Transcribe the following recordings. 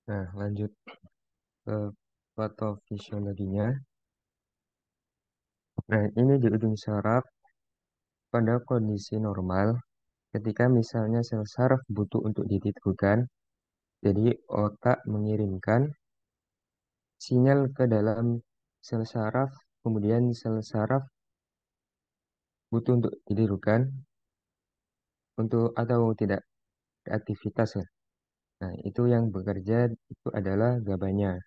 Nah, lanjut ke patofisiologinya. Nah, ini di ujung saraf pada kondisi normal, ketika misalnya sel saraf butuh untuk ditidurkan, jadi otak mengirimkan sinyal ke dalam sel saraf, kemudian sel saraf butuh untuk ditidurkan untuk atau tidak beraktivitas ya. Nah, itu yang bekerja itu adalah gabanya.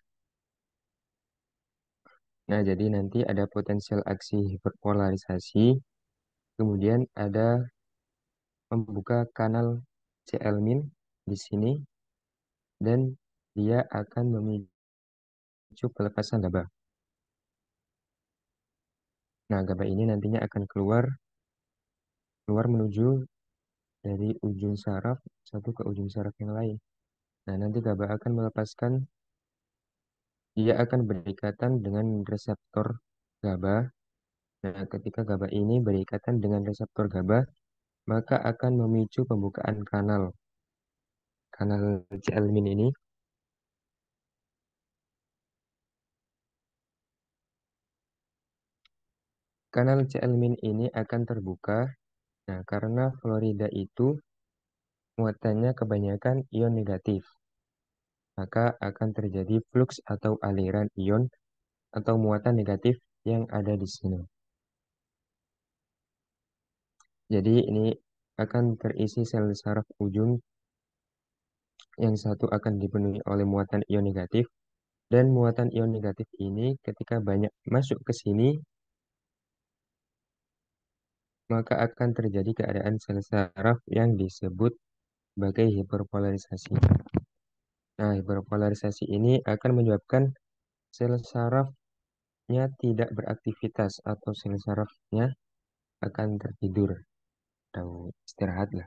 Nah, jadi nanti ada potensial aksi hiperpolarisasi, kemudian ada membuka kanal C-Elmin di sini, dan dia akan memicu pelepasan GABA. Nah, GABA ini nantinya akan keluar keluar menuju dari ujung saraf satu ke ujung saraf yang lain. Nah, nanti GABA akan melepaskan, dia akan berikatan dengan reseptor GABA. Nah, ketika GABA ini berikatan dengan reseptor GABA, maka akan memicu pembukaan kanal C-Elmin ini. Kanal C-Elmin ini akan terbuka. Nah, karena fluorida itu muatannya kebanyakan ion negatif, maka akan terjadi fluks atau aliran ion atau muatan negatif yang ada di sini. Jadi ini akan terisi sel saraf ujung, yang satu akan dipenuhi oleh muatan ion negatif, dan muatan ion negatif ini ketika banyak masuk ke sini, maka akan terjadi keadaan sel saraf yang disebut sebagai hiperpolarisasi. Nah, hiperpolarisasi ini akan menyebabkan sel sarafnya tidak beraktivitas atau sel sarafnya akan tertidur atau istirahat lah.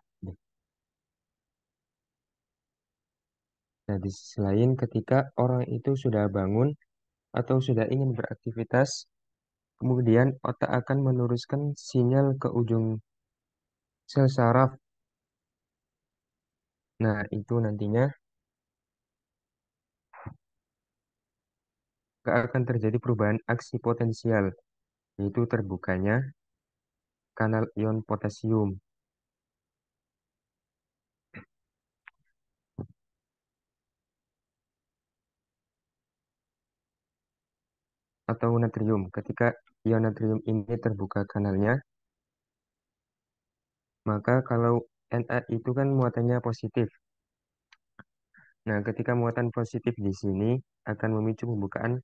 Nah, di sisi lain ketika orang itu sudah bangun atau sudah ingin beraktivitas, kemudian otak akan meneruskan sinyal ke ujung sel saraf. Nah, itu nantinya akan terjadi perubahan aksi potensial, yaitu terbukanya kanal ion potasium atau natrium. Ketika ion natrium ini terbuka kanalnya, maka kalau Na itu kan muatannya positif. Nah, ketika muatan positif di sini akan memicu pembukaan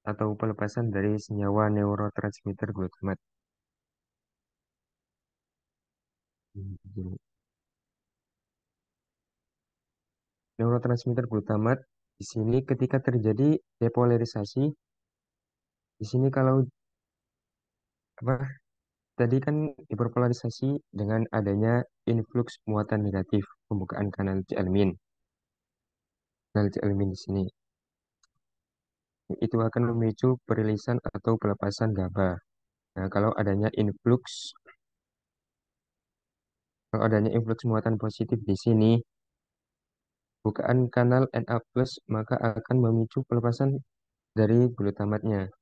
atau pelepasan dari senyawa neurotransmitter glutamat. Neurotransmitter glutamat di sini ketika terjadi depolarisasi, di sini kalau apa tadi kan hiperpolarisasi dengan adanya influx muatan negatif, pembukaan kanal C-Elmin di sini. Itu akan memicu perilisan atau pelepasan GABA. Nah, kalau adanya influx muatan positif di sini, bukaan kanal Na+, maka akan memicu pelepasan dari glutamatnya.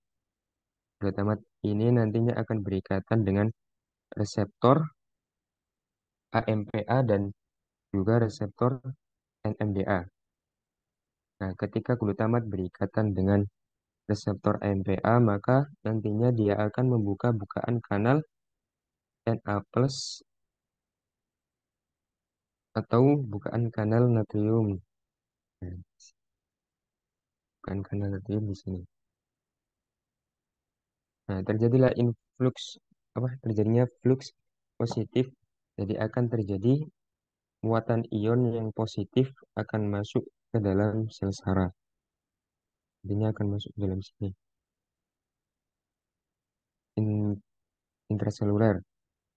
Glutamat ini nantinya akan berikatan dengan reseptor AMPA dan juga reseptor NMDA. Nah, ketika glutamat berikatan dengan reseptor AMPA, maka nantinya dia akan membuka bukaan kanal Na+ atau bukaan kanal natrium. Nah, bukaan kanal natrium di sini. Nah, terjadilah terjadinya flux positif. Jadi akan terjadi muatan ion yang positif akan masuk ke dalam sel saraf. Intinya akan masuk ke dalam sini. In- Intraseluler.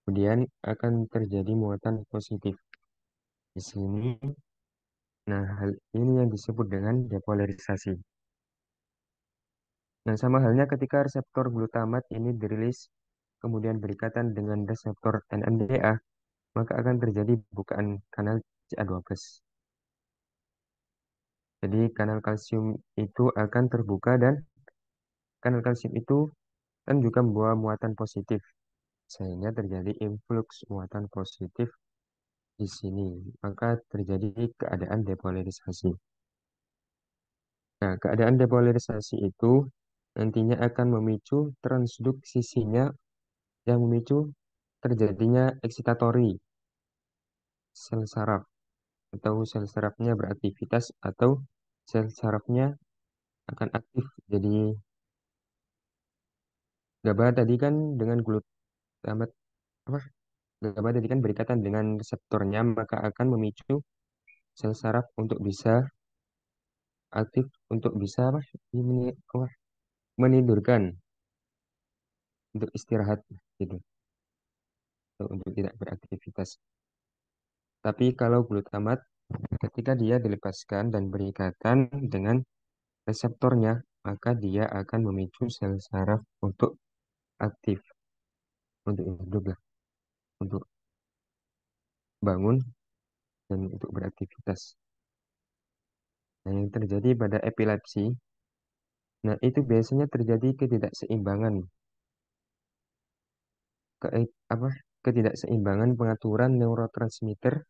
Kemudian akan terjadi muatan positif di sini. Nah, hal ini yang disebut dengan depolarisasi. Nah, sama halnya ketika reseptor glutamat ini dirilis kemudian berikatan dengan reseptor NMDA, maka akan terjadi bukaan kanal CA12. Jadi kanal kalsium itu akan terbuka dan kanal kalsium itu kan juga membawa muatan positif sehingga terjadi influx muatan positif di sini. Maka terjadi keadaan depolarisasi. Nah, keadaan depolarisasi itu nantinya akan memicu transduksisinya yang memicu terjadinya eksitatori sel saraf atau sel sarafnya beraktivitas atau sel sarafnya akan aktif. Jadi GABA tadi kan dengan glutamat apa? GABA tadi kan berikatan dengan reseptornya maka akan memicu sel saraf untuk bisa aktif untuk bisa apa? Apa? Menidurkan untuk istirahat gitu atau untuk tidak beraktivitas. Tapi kalau glutamat ketika dia dilepaskan dan berikatan dengan reseptornya, maka dia akan memicu sel saraf untuk aktif, untuk hidup lah, untuk bangun dan untuk beraktivitas. Nah, yang terjadi pada epilepsi, nah itu biasanya terjadi ketidakseimbangan, ke, apa, ketidakseimbangan pengaturan neurotransmitter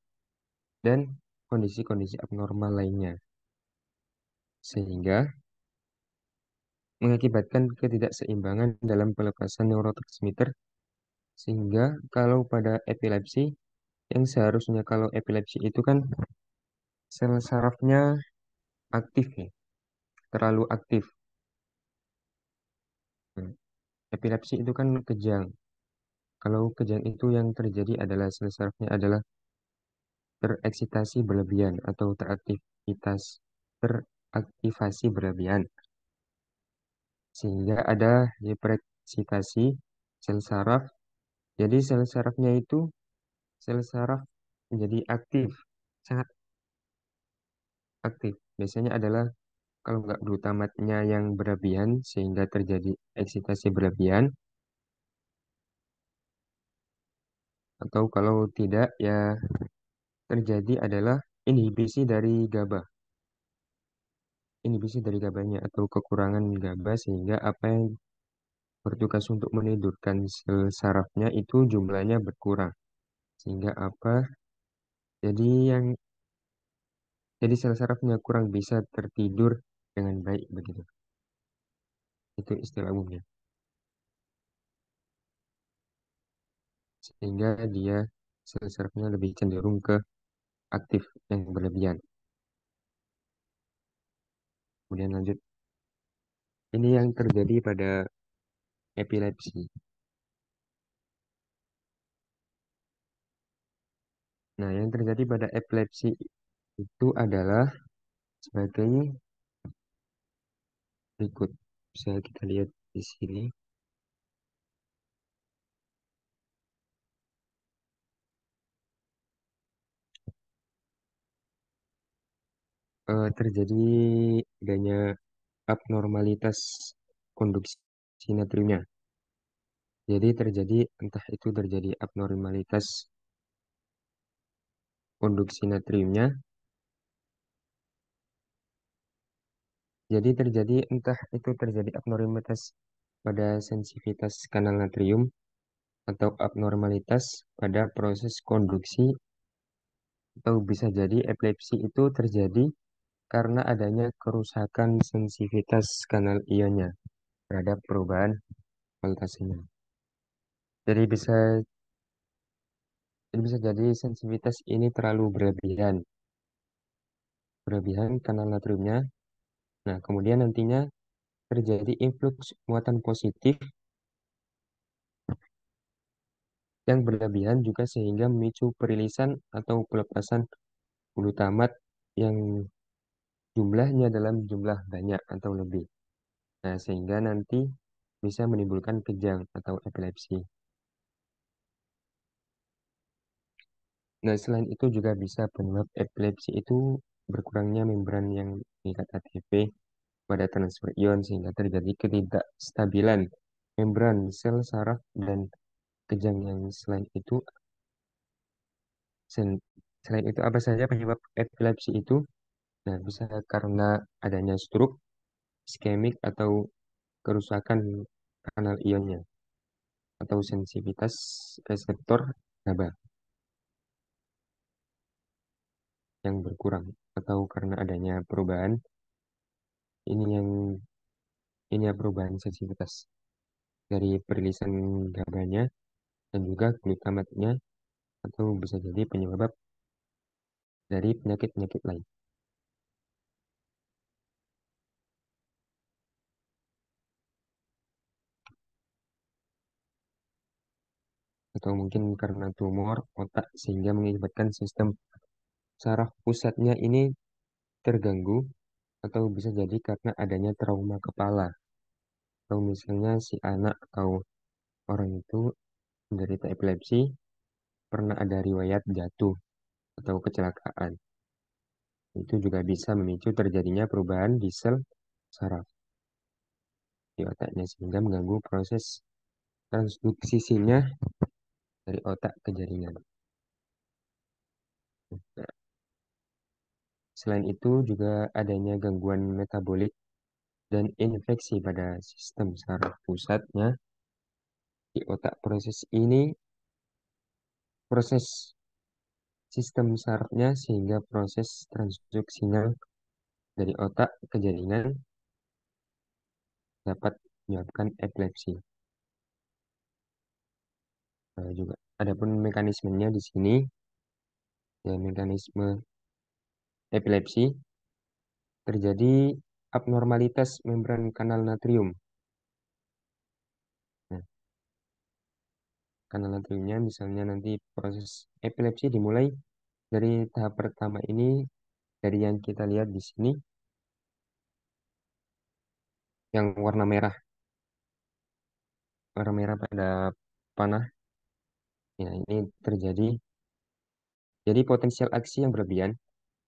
dan kondisi-kondisi abnormal lainnya, sehingga mengakibatkan ketidakseimbangan dalam pelepasan neurotransmitter, sehingga kalau pada epilepsi, yang seharusnya kalau epilepsi itu kan sel sarafnya aktif ya, terlalu aktif. Nah, epilepsi itu kan kejang. Kalau kejang itu yang terjadi adalah sel sarafnya adalah tereksitasi berlebihan atau teraktivasi berlebihan. Sehingga ada hipereksitasi sel saraf. Jadi sel sarafnya itu sel saraf menjadi aktif, sangat aktif. Biasanya adalah kalau nggak glutamatnya yang berlebihan sehingga terjadi eksitasi berlebihan, atau kalau tidak ya terjadi adalah inhibisi dari GABA, inhibisi dari GABA-nya atau kekurangan GABA sehingga apa yang bertugas untuk menidurkan sel sarafnya itu jumlahnya berkurang. Sehingga apa? Jadi yang jadi sel sarafnya kurang bisa tertidur dengan baik begitu. Itu istilah umumnya. Sehingga dia sel sarafnya lebih cenderung ke aktif yang berlebihan. Kemudian lanjut. Ini yang terjadi pada epilepsi. Nah, yang terjadi pada epilepsi itu adalah sebagai berikut. Bisa kita lihat di sini. Terjadi adanya abnormalitas konduksi natriumnya. Jadi terjadi entah itu terjadi abnormalitas konduksi natriumnya. Jadi terjadi entah itu terjadi abnormalitas pada sensitivitas kanal natrium atau abnormalitas pada proses konduksi atau bisa jadi epilepsi itu terjadi karena adanya kerusakan sensitivitas kanal ionnya terhadap perubahan voltasenya. Jadi bisa jadi bisa jadi sensitivitas ini terlalu berlebihan, berlebihan kanal natriumnya. Nah, kemudian nantinya terjadi influx muatan positif yang berlebihan juga sehingga memicu perilisan atau pelepasan glutamat yang jumlahnya dalam jumlah banyak atau lebih. Nah, sehingga nanti bisa menimbulkan kejang atau epilepsi. Nah, selain itu juga bisa penyebab epilepsi itu berkurangnya membran yang mengikat ATP pada transfer ion sehingga terjadi ketidakstabilan membran sel saraf dan kejang yang selain itu apa saja penyebab epilepsi itu? Nah, bisa karena adanya stroke, iskemik, atau kerusakan kanal ionnya, atau sensitivitas reseptor GABA yang berkurang, atau karena adanya perubahan, ini yang ini ya perubahan sensitivitas dari perilisan GABA-nya dan juga glutamatnya, atau bisa jadi penyebab dari penyakit-penyakit lain. Atau mungkin karena tumor otak sehingga mengakibatkan sistem saraf pusatnya ini terganggu, atau bisa jadi karena adanya trauma kepala, atau misalnya si anak atau orang itu menderita epilepsi, pernah ada riwayat jatuh atau kecelakaan. Itu juga bisa memicu terjadinya perubahan di sel saraf di otaknya sehingga mengganggu proses transduksisinya dari otak ke jaringan. Nah, selain itu juga adanya gangguan metabolik dan infeksi pada sistem saraf pusatnya di otak. Proses sistem sarafnya sehingga proses transduksinya dari otak ke jaringan dapat menyebabkan epilepsi. Nah, juga adapun mekanismenya di sini, ya, mekanisme epilepsi terjadi abnormalitas membran kanal natrium. Nah, kanal natriumnya misalnya nanti proses epilepsi dimulai dari tahap pertama ini, dari yang kita lihat di sini yang warna merah pada panah. Ya, ini terjadi jadi potensial aksi yang berlebihan.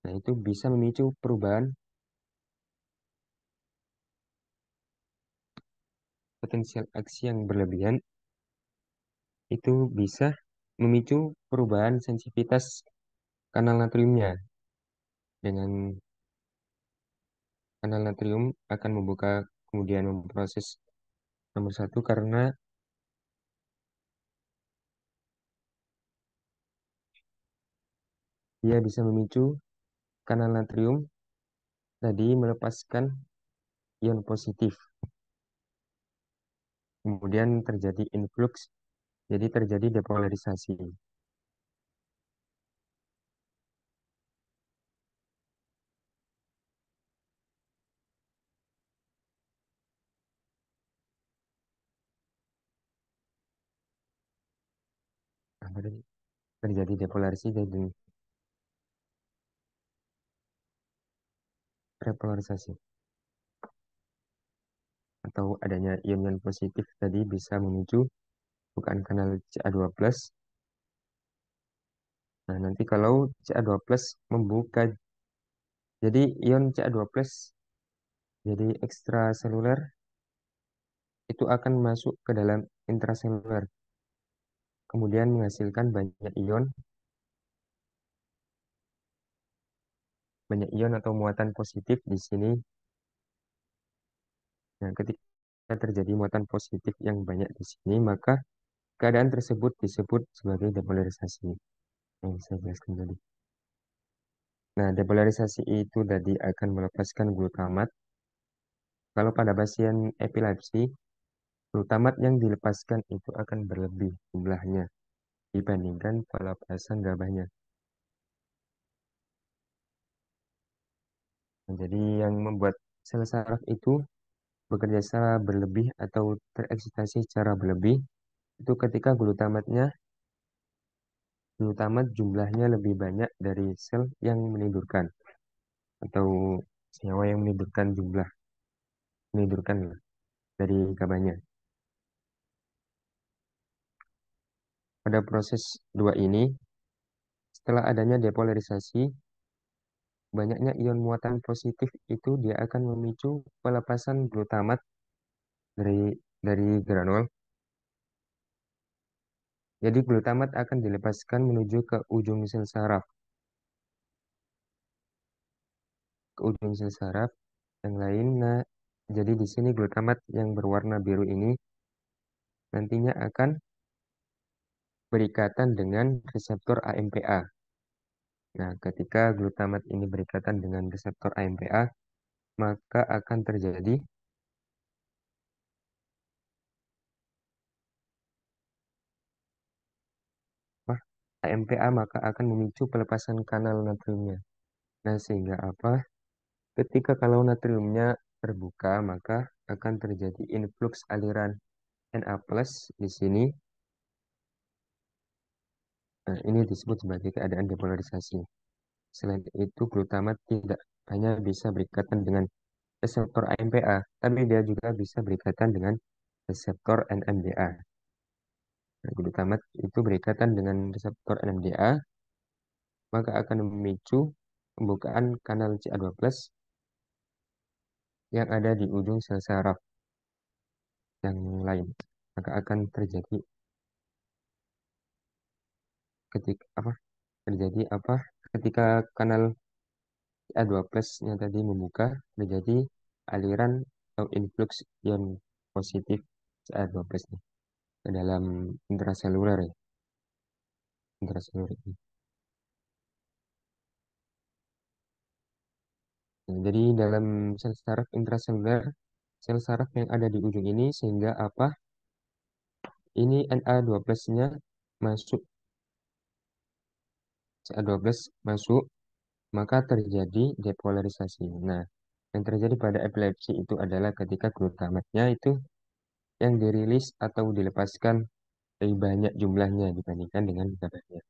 Nah, itu bisa memicu perubahan. Potensial aksi yang berlebihan itu bisa memicu perubahan sensitivitas kanal natriumnya. Dengan kanal natrium akan membuka, kemudian memproses nomor satu, karena dia bisa memicu kanal natrium tadi melepaskan ion positif. Kemudian terjadi influx, jadi terjadi depolarisasi. Nah, terjadi depolarisasi dan repolarisasi. Atau adanya ion-ion positif tadi bisa memicu bukaan kanal Ca2+. Nah, nanti kalau Ca2+ membuka, jadi ion Ca2+ jadi ekstraseluler, itu akan masuk ke dalam intraseluler, kemudian menghasilkan banyak ion atau muatan positif di sini. Nah, ketika terjadi muatan positif yang banyak di sini, maka keadaan tersebut disebut sebagai depolarisasi yang saya jelaskan tadi. Nah, depolarisasi itu tadi akan melepaskan glutamat. Kalau pada pasien epilepsi, glutamat yang dilepaskan itu akan berlebih jumlahnya dibandingkan pelepasan gabahnya. Nah, jadi yang membuat sel saraf itu bekerja secara berlebih atau tereksitasi secara berlebih itu ketika glutamat jumlahnya lebih banyak dari sel yang menidurkan, atau senyawa yang menidurkan lah, dari gabahnya. Pada proses dua ini, setelah adanya depolarisasi, banyaknya ion muatan positif itu dia akan memicu pelepasan glutamat dari granul. Jadi glutamat akan dilepaskan menuju ke ujung sel saraf. ke ujung sel saraf yang lain. Nah, jadi di sini glutamat yang berwarna biru ini nantinya akan berikatan dengan reseptor AMPA. Nah, ketika glutamat ini berikatan dengan reseptor AMPA, maka akan terjadi apa? AMPA maka akan memicu pelepasan kanal natriumnya. Nah, sehingga apa? Ketika kalau natriumnya terbuka, maka akan terjadi influx aliran Na+ di sini. Nah, ini disebut sebagai keadaan depolarisasi. Selain itu, glutamat tidak hanya bisa berikatan dengan reseptor AMPA, tapi dia juga bisa berikatan dengan reseptor NMDA. Nah, glutamat itu berikatan dengan reseptor NMDA, maka akan memicu pembukaan kanal Ca2+ yang ada di ujung sel saraf yang lain. Maka akan terjadi ketika apa? Terjadi apa? Ketika kanal Ca2+-nya tadi membuka, terjadi aliran atau influx ion positif Ca2+ nih ke dalam intraseluler ya, intraseluler ini. Nah, jadi dalam sel saraf intraseluler, sel saraf yang ada di ujung ini sehingga apa? Ini Na2+-nya masuk, Ca2+ masuk, maka terjadi depolarisasi. Nah, yang terjadi pada epilepsi itu adalah ketika glutamatnya itu yang dirilis atau dilepaskan lebih banyak jumlahnya dibandingkan dengan GABAnya.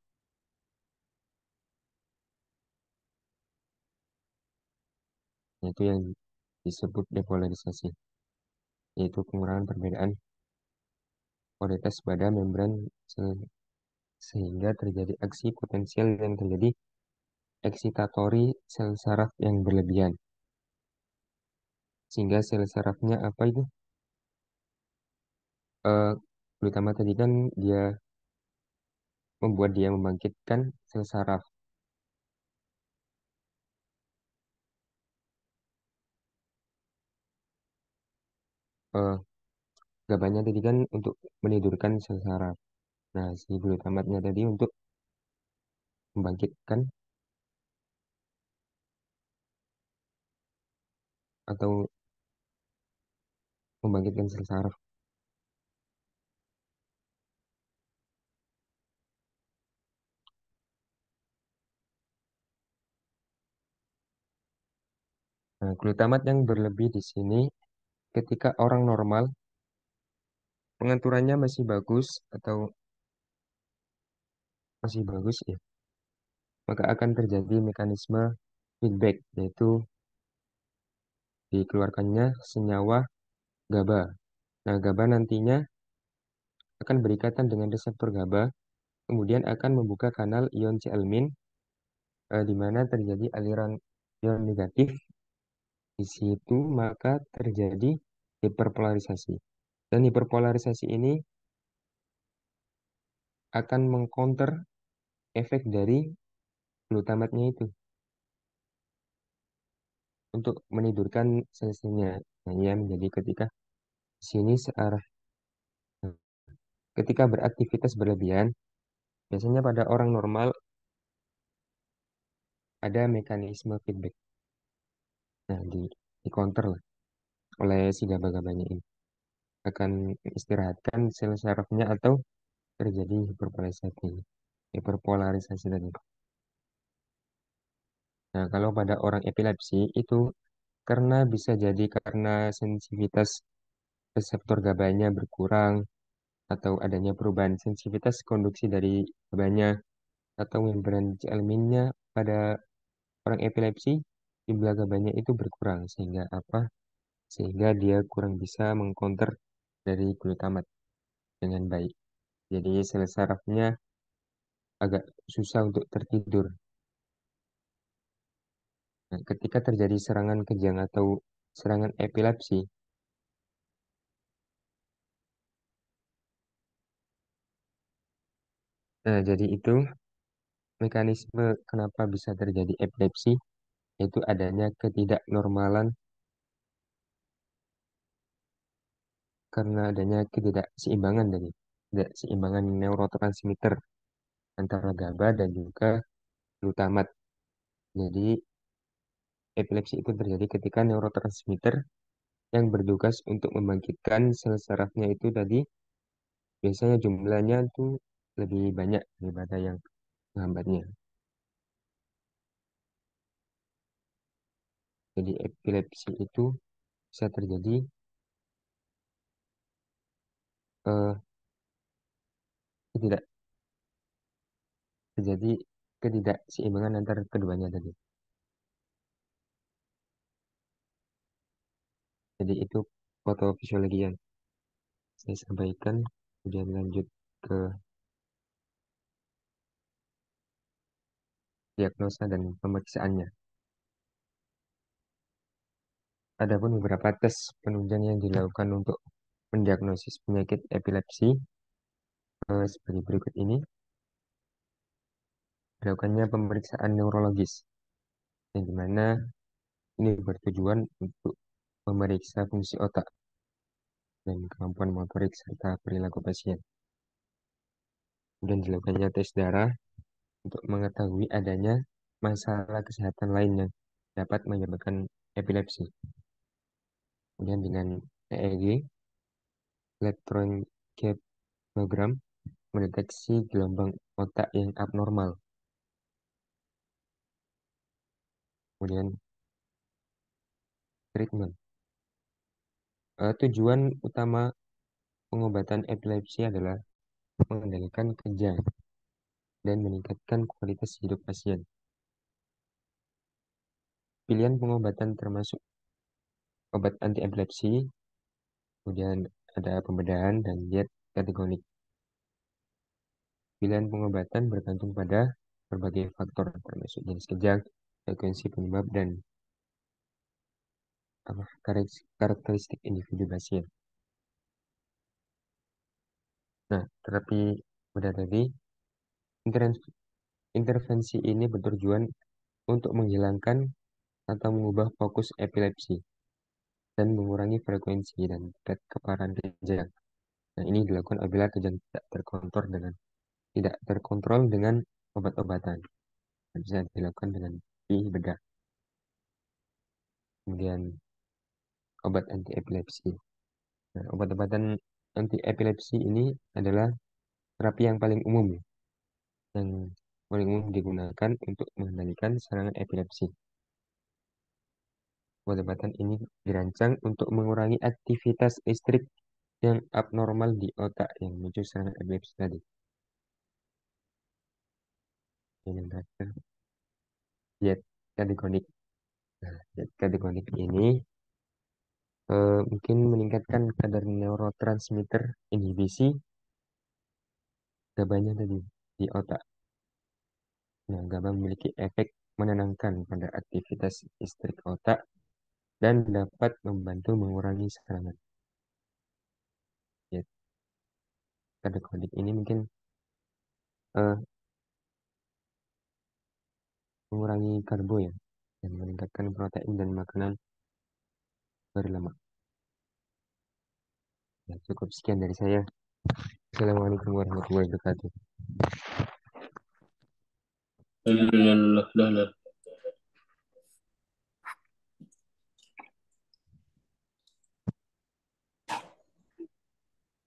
Itu yang disebut depolarisasi, yaitu pengurangan perbedaan polaritas pada membran sel sehingga terjadi aksi potensial yang terjadi eksitatori sel saraf yang berlebihan. Sehingga sel sarafnya apa itu? Eh, Terutama tadi kan dia membuat dia membangkitkan sel saraf. Eh, GABAnya tadi kan untuk menidurkan sel saraf. Nah, si glutamatnya tadi untuk membangkitkan atau membangkitkan sel saraf. Nah, glutamat yang berlebih di sini ketika orang normal pengaturannya masih bagus atau masih bagus ya, maka akan terjadi mekanisme feedback yaitu dikeluarkannya senyawa GABA. Nah, GABA nantinya akan berikatan dengan reseptor GABA, kemudian akan membuka kanal ion Cl-, di mana terjadi aliran ion negatif di situ, maka terjadi hiperpolarisasi. Dan hiperpolarisasi ini akan mengcounter efek dari glutamatnya itu untuk menidurkan sel-selnya. Nah, ia menjadi ketika sini searah ketika beraktivitas berlebihan, biasanya pada orang normal ada mekanisme feedback. Nah, di counter lah oleh si GABA-GABAnya ini. Akan istirahatkan sel sarafnya atau terjadi hiperpolarisasi. Hiperpolarisasi tadi. Nah, kalau pada orang epilepsi itu karena bisa jadi karena sensitivitas reseptor GABAnya berkurang atau adanya perubahan sensitivitas konduksi dari GABAnya atau membran Cl-nya pada orang epilepsi jumlah GABAnya itu berkurang sehingga apa? Sehingga dia kurang bisa mengcounter dari glutamat dengan baik. Jadi sel sarafnya agak susah untuk tertidur. Nah, ketika terjadi serangan kejang atau serangan epilepsi, nah jadi itu mekanisme kenapa bisa terjadi epilepsi yaitu adanya ketidaknormalan karena adanya ketidakseimbangan dari ketidakseimbangan neurotransmitter antara GABA dan juga glutamat. Jadi epilepsi itu terjadi ketika neurotransmitter yang bertugas untuk membangkitkan sel sarafnya itu tadi biasanya jumlahnya tuh lebih banyak daripada yang menghambatnya. Jadi epilepsi itu bisa terjadi eh, tidak terjadi ketidakseimbangan antara keduanya tadi. Jadi itu foto fisiologi yang saya sampaikan. Kemudian lanjut ke diagnosa dan pemeriksaannya. Adapun beberapa tes penunjang yang dilakukan untuk mendiagnosis penyakit epilepsi sebagai berikut ini. Dilakukannya pemeriksaan neurologis, yang dimana ini bertujuan untuk memeriksa fungsi otak dan kemampuan motorik serta perilaku pasien. Kemudian dilakukannya tes darah untuk mengetahui adanya masalah kesehatan lain yang dapat menyebabkan epilepsi. Kemudian dengan EEG, elektroencefalogram, mendeteksi gelombang otak yang abnormal. Kemudian treatment. Tujuan utama pengobatan epilepsi adalah mengendalikan kejang dan meningkatkan kualitas hidup pasien. Pilihan pengobatan termasuk obat anti-epilepsi, kemudian ada pembedahan dan diet ketogenik. Pilihan pengobatan bergantung pada berbagai faktor, termasuk jenis kejang, frekuensi penyebab, dan karakteristik individu pasien. Nah, terapi pada tadi, intervensi ini bertujuan untuk menghilangkan atau mengubah fokus epilepsi dan mengurangi frekuensi dan tingkat keparahan kejang. Nah, ini dilakukan apabila kejang tidak terkontrol dengan obat-obatan. Bisa dilakukan dengan bedah. Kemudian obat anti-epilepsi. Nah, obat-obatan anti-epilepsi ini adalah terapi yang paling umum, yang paling umum digunakan untuk mengendalikan serangan epilepsi. Obat-obatan ini dirancang untuk mengurangi aktivitas listrik yang abnormal di otak yang memicu serangan epilepsi tadi. Yang terakhir, diet ketogenik. Nah, diet ketogenik ini mungkin meningkatkan kadar neurotransmitter inhibisi GABA-nya tadi di otak. Nah, GABA memiliki efek menenangkan pada aktivitas listrik otak dan dapat membantu mengurangi serangan. Ya, ketogenik ini mungkin eh, mengurangi karbo ya, dan meningkatkan protein dan makanan berlemak. Ya, cukup sekian dari saya. Assalamualaikum warahmatullahi wabarakatuh. Loh, loh, loh.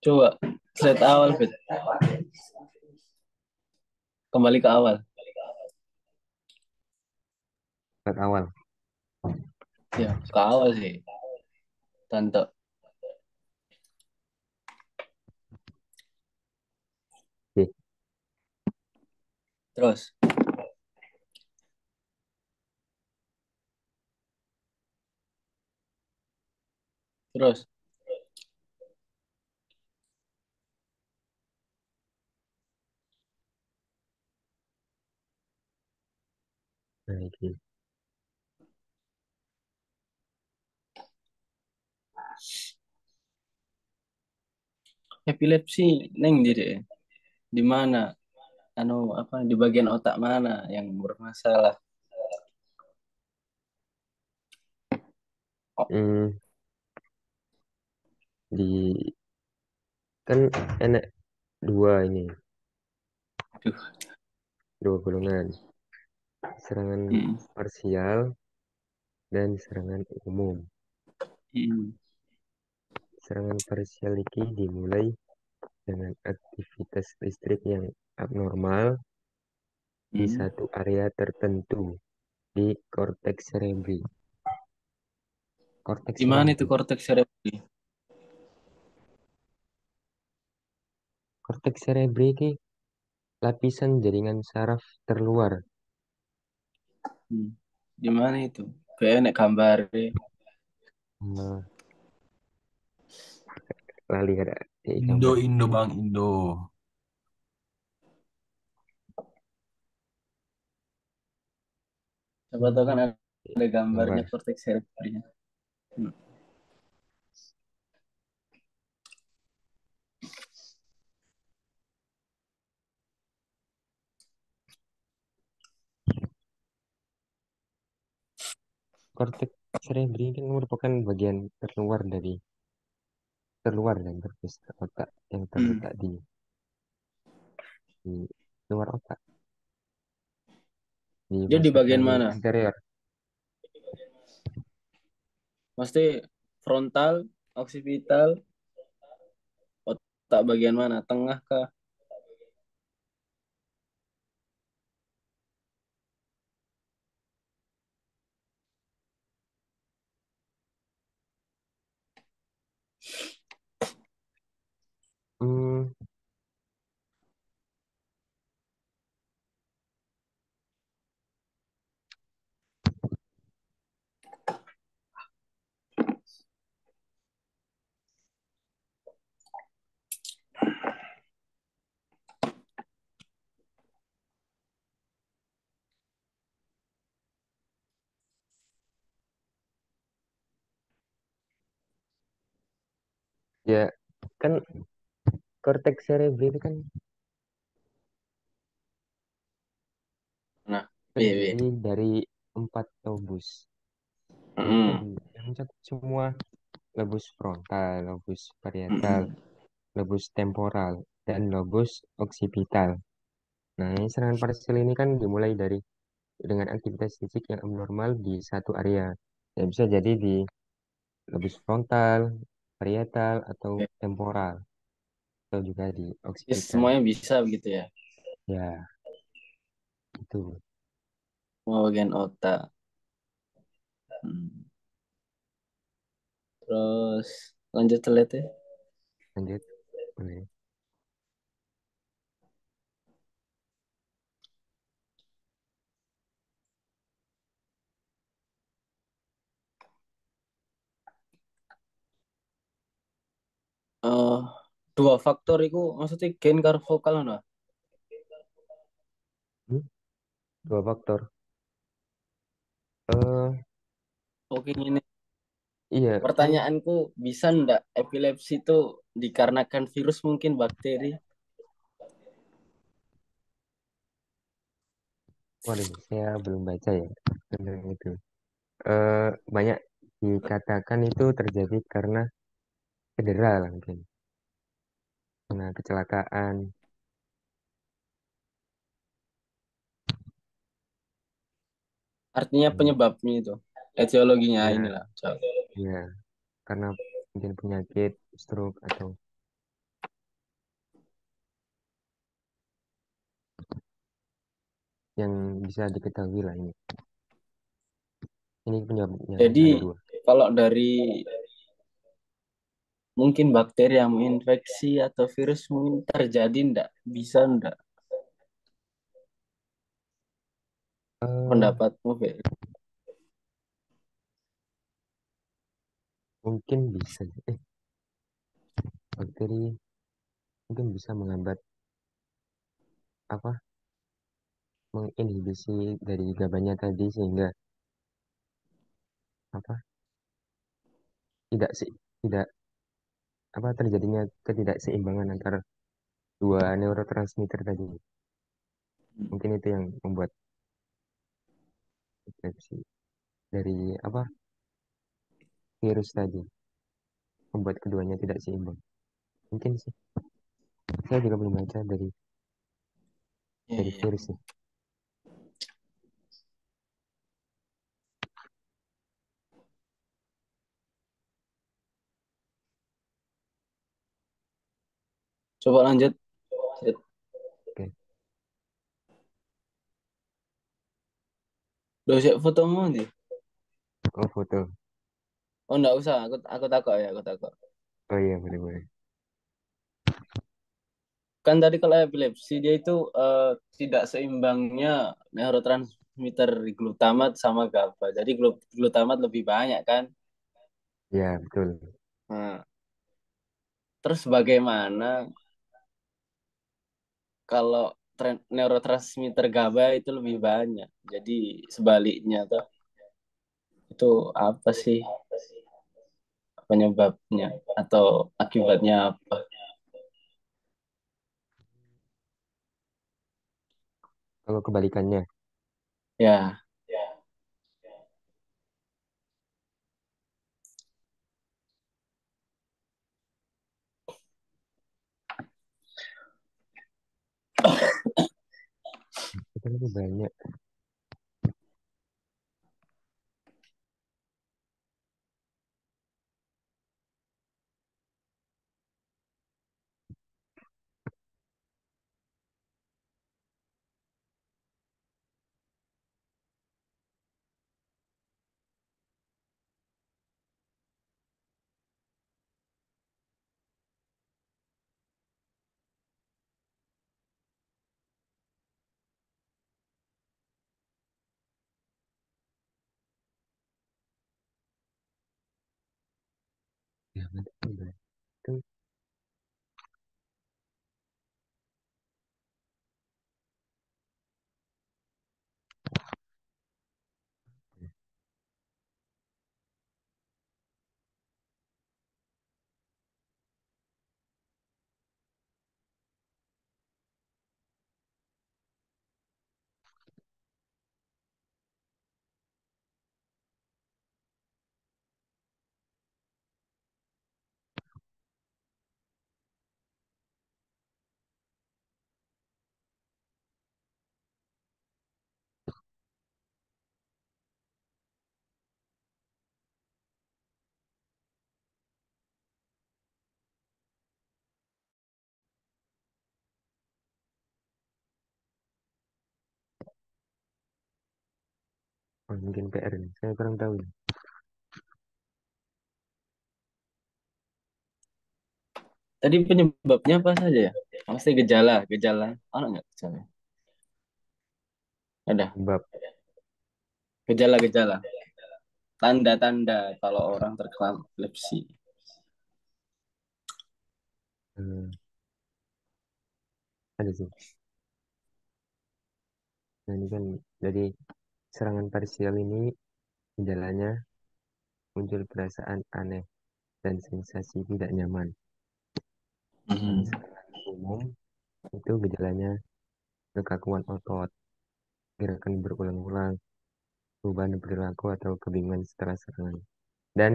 Coba slide awal, Fit. Kembali ke awal. Saat awal. Ya, ke awal sih. Tante. Oke. Terus, terus. Baik. Epilepsi neng jadi di mana? Anu apa di bagian otak mana yang bermasalah? Oh, Hmm, di kan enak dua ini, aduh. dua golongan, serangan Mm, parsial dan serangan umum. mm, Serangan parsial ini dimulai dengan aktivitas listrik yang abnormal di mm. satu area tertentu di korteks cerebri. Korteks Di mana itu cerebri. korteks cerebri? Korteks cerebri ini lapisan jaringan saraf terluar. Hmm. Di mana itu? Kayak nek gambar. Eh, lali ada di Indo, gambar. Indo, Bang, Indo. Siapa tahu kan Hmm, ada gambarnya gambar. korteks cerebri. Hmm. Korteks cerebri kan merupakan bagian terluar dan terbesar otak yang Hmm. terletak di luar otak, di Dia di masa bagian paling mana? anterior. Pasti frontal, oksipital, otak bagian mana? Tengah kah? Hmm, ya kan korteks cerebri itu kan Nah, B. terdiri dari 4 lobus. Yaitu Hmm. tadi yang mencakup semua lobus frontal, lobus parietal, Hmm. lobus temporal, dan lobus occipital. Nah, ini serangan parsial ini kan dimulai dengan aktivitas fisik yang abnormal di satu area. Ya, bisa jadi di lobus frontal, parietal, atau Oke. temporal, atau juga di Ya, occipital. semuanya bisa begitu ya. Ya, itu. Semua bagian otak. Hmm. Terus lanjut lihat ya. Lanjut. Boleh. Eh, dua faktor itu maksudnya gain karo vokal no? Hmm, dua faktor. Eh, Oke ini iya, kan pertanyaanku, bisa ndak epilepsi itu dikarenakan virus mungkin bakteri? waduh, saya belum baca ya tentang itu. Banyak dikatakan itu terjadi karena cedera lah mungkin, karena kecelakaan. Artinya Hmm, penyebabnya itu, etiologinya ya, inilah. Coba. ya, karena mungkin penyakit stroke atau yang bisa diketahui lah ini. Ini penyebabnya Jadi ada dua. kalau dari mungkin bakteri yang menginfeksi atau virus mungkin terjadi ndak? Bisa ndak? Eh, Pendapatmu, Fe? mungkin bisa. Bakteri mungkin bisa menghambat apa? Menginhibisi dari gabanya tadi sehingga apa? Tidak sih, tidak apa terjadinya ketidakseimbangan antara dua neurotransmitter tadi. Mungkin itu yang membuat epilepsi. Dari apa? virus tadi membuat keduanya tidak seimbang. Mungkin sih. Saya juga belum baca Iya, dari iya. virus sih. Coba lanjut. Sip. Oke. Udah siap fotomu nih. Oh foto. Oh, enggak usah. Aku takut ya, aku takut. Oh iya boleh boleh. Kan tadi kalau epilepsi dia itu tidak seimbangnya neurotransmitter glutamat sama GABA. Jadi glutamat lebih banyak kan. Ya betul. Nah, terus bagaimana kalau neurotransmitter GABA itu lebih banyak? Jadi sebaliknya tuh itu apa sih penyebabnya atau akibatnya apa? Kalau kebalikannya, Ya, itu lebih banyak. Ya, betul. Itu oh, mungkin PR nih. Saya kurang tahu. tadi penyebabnya apa saja ya? Pasti gejala. Oh, enggak gejala. Ada Sebab gejala-gejala. Tanda-tanda kalau orang terkena epilepsi. eh, ada sih. Nah, ini kan dari serangan parsial ini gejalanya muncul perasaan aneh dan sensasi tidak nyaman. Yang Mhm. serangan umum itu gejalanya kekakuan otot, gerakan berulang-ulang, perubahan perilaku atau kebingungan setelah serangan, dan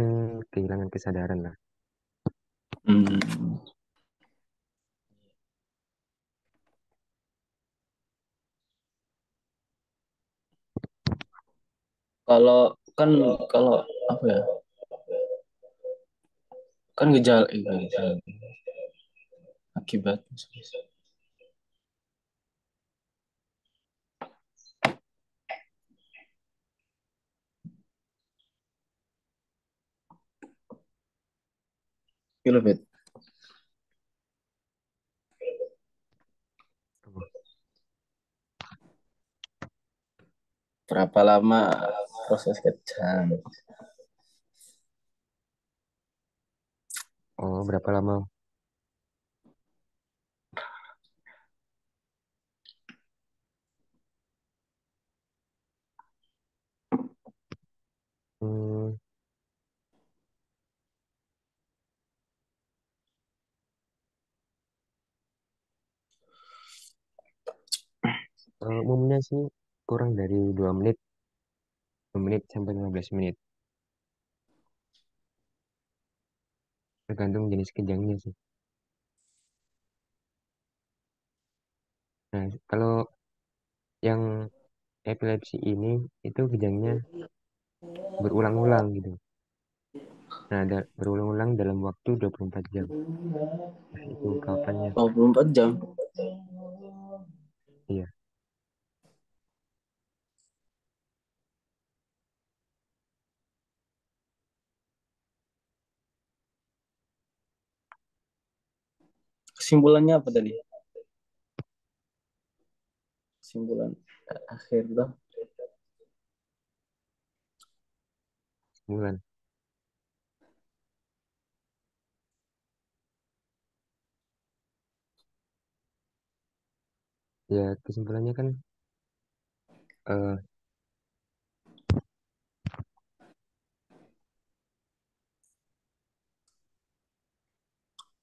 kehilangan kesadaran lah. Hmm. Kalau kan kalau apa ya? Kan gejala akibat. Kilobit. Oh, Berapa lama proses kejang? oh, berapa lama? Hmm, umumnya sih kurang dari 2 menit, 2 menit sampai 15 menit. tergantung jenis kejangnya sih. Nah, kalau yang epilepsi ini itu kejangnya berulang-ulang gitu. Nah, ada berulang-ulang dalam waktu 24 jam. Nah, itu kapannya? 24 jam. Iya, Kesimpulannya apa tadi? Kesimpulan akhir tuh. sebulan. Ya, kesimpulannya kan eh,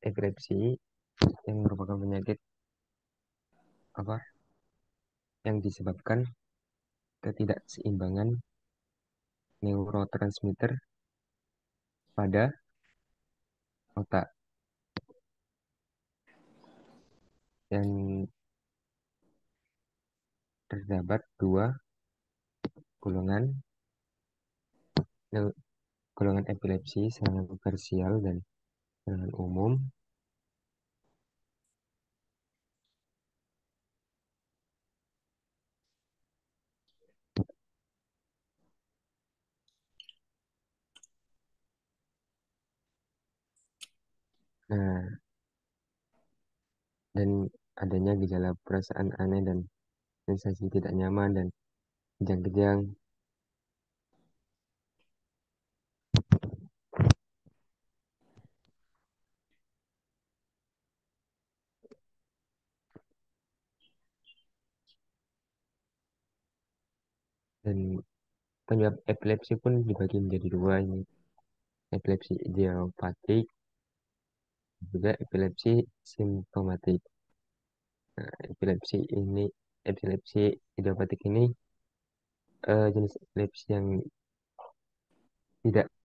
epilepsi yang merupakan penyakit apa yang disebabkan ketidakseimbangan neurotransmitter pada otak dan terdapat dua golongan neu- golongan epilepsi, serangan parsial dan serangan umum. Nah, dan adanya gejala perasaan aneh dan sensasi tidak nyaman dan kejang-kejang. Dan penyebab epilepsi pun dibagi menjadi dua ini. Epilepsi idiopatik, juga epilepsi simptomatik. Nah, epilepsi idiopatik ini jenis epilepsi yang tidak